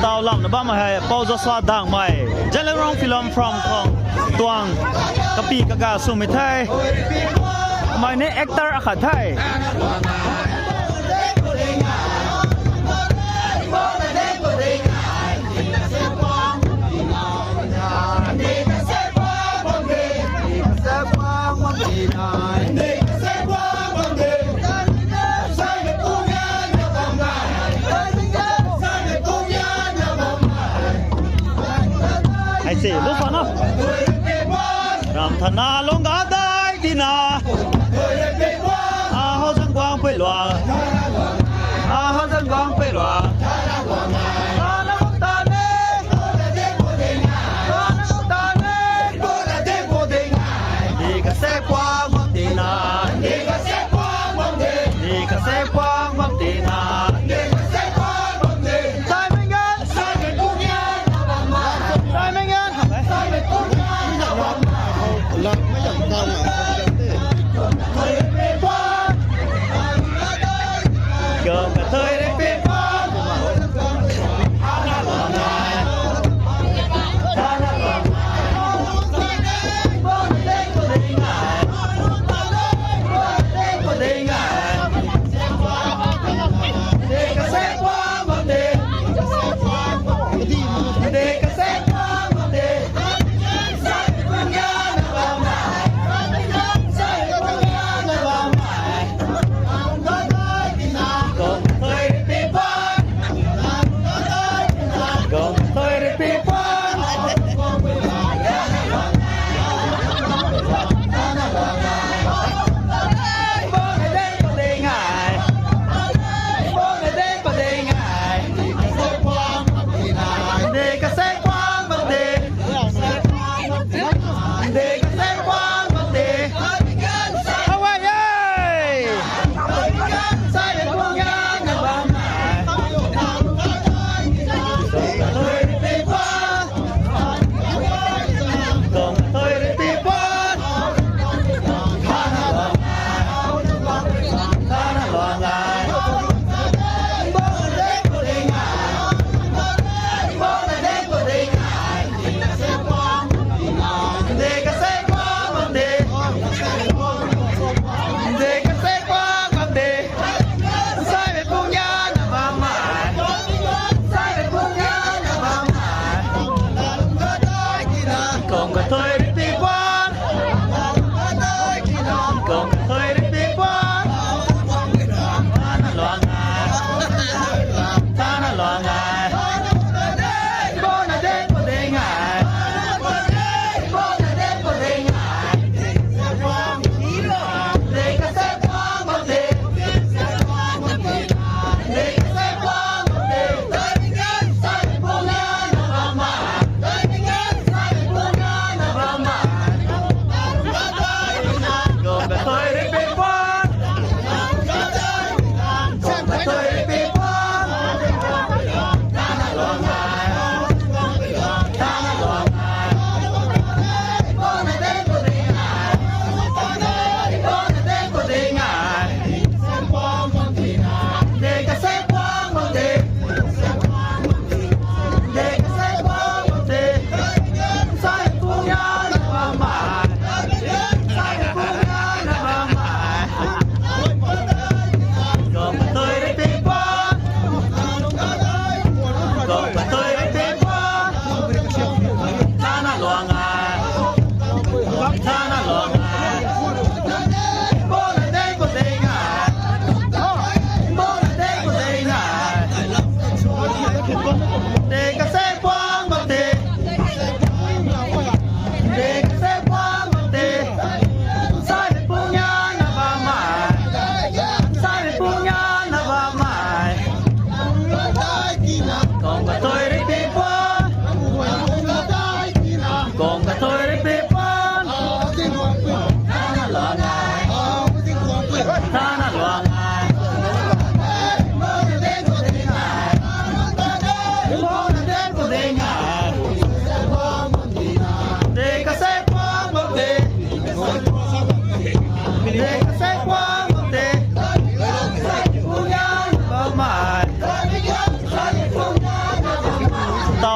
tàu lắm nó bao mà hay bao giờ xóa đảng mày giờ lấy rong film from Kong tuang kapi kaga sumi thay mày này actor khá thay ai xì lúc phản không làm thần na lông gà đai đi na hao dân quang bê loa hao dân quang bê loa đi cả xe quang băng đi na đi cả xe quang băng đi na lắc mấy dòng tao mà cơm cả thời đấy biết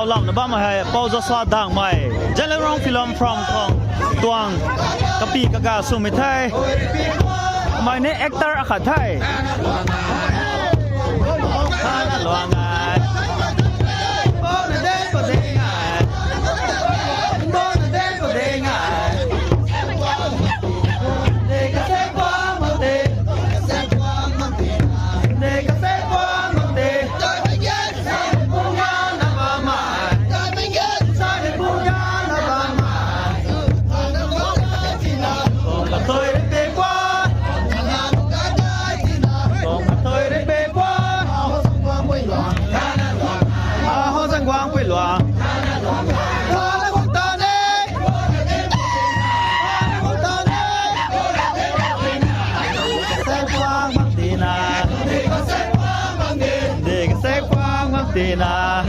bao lắm nó bao mà hay bao giờ xóa đảng mày dân lên rong film from Kong tuang kapi kaga sumi thay mày này actor akhat thay Hana luangan Bona den podengan Bona den podengan Nega se quang mang te Nega se quang mang te Sa de punya na ba mai Sa de punya na ba mai Kong là tôi đến bê qua Kong là tôi đến bê qua Ho sang quang quê loạn Ho là quốc ta nê Xe quang mang tì nà Để cái xe quang mang tì nà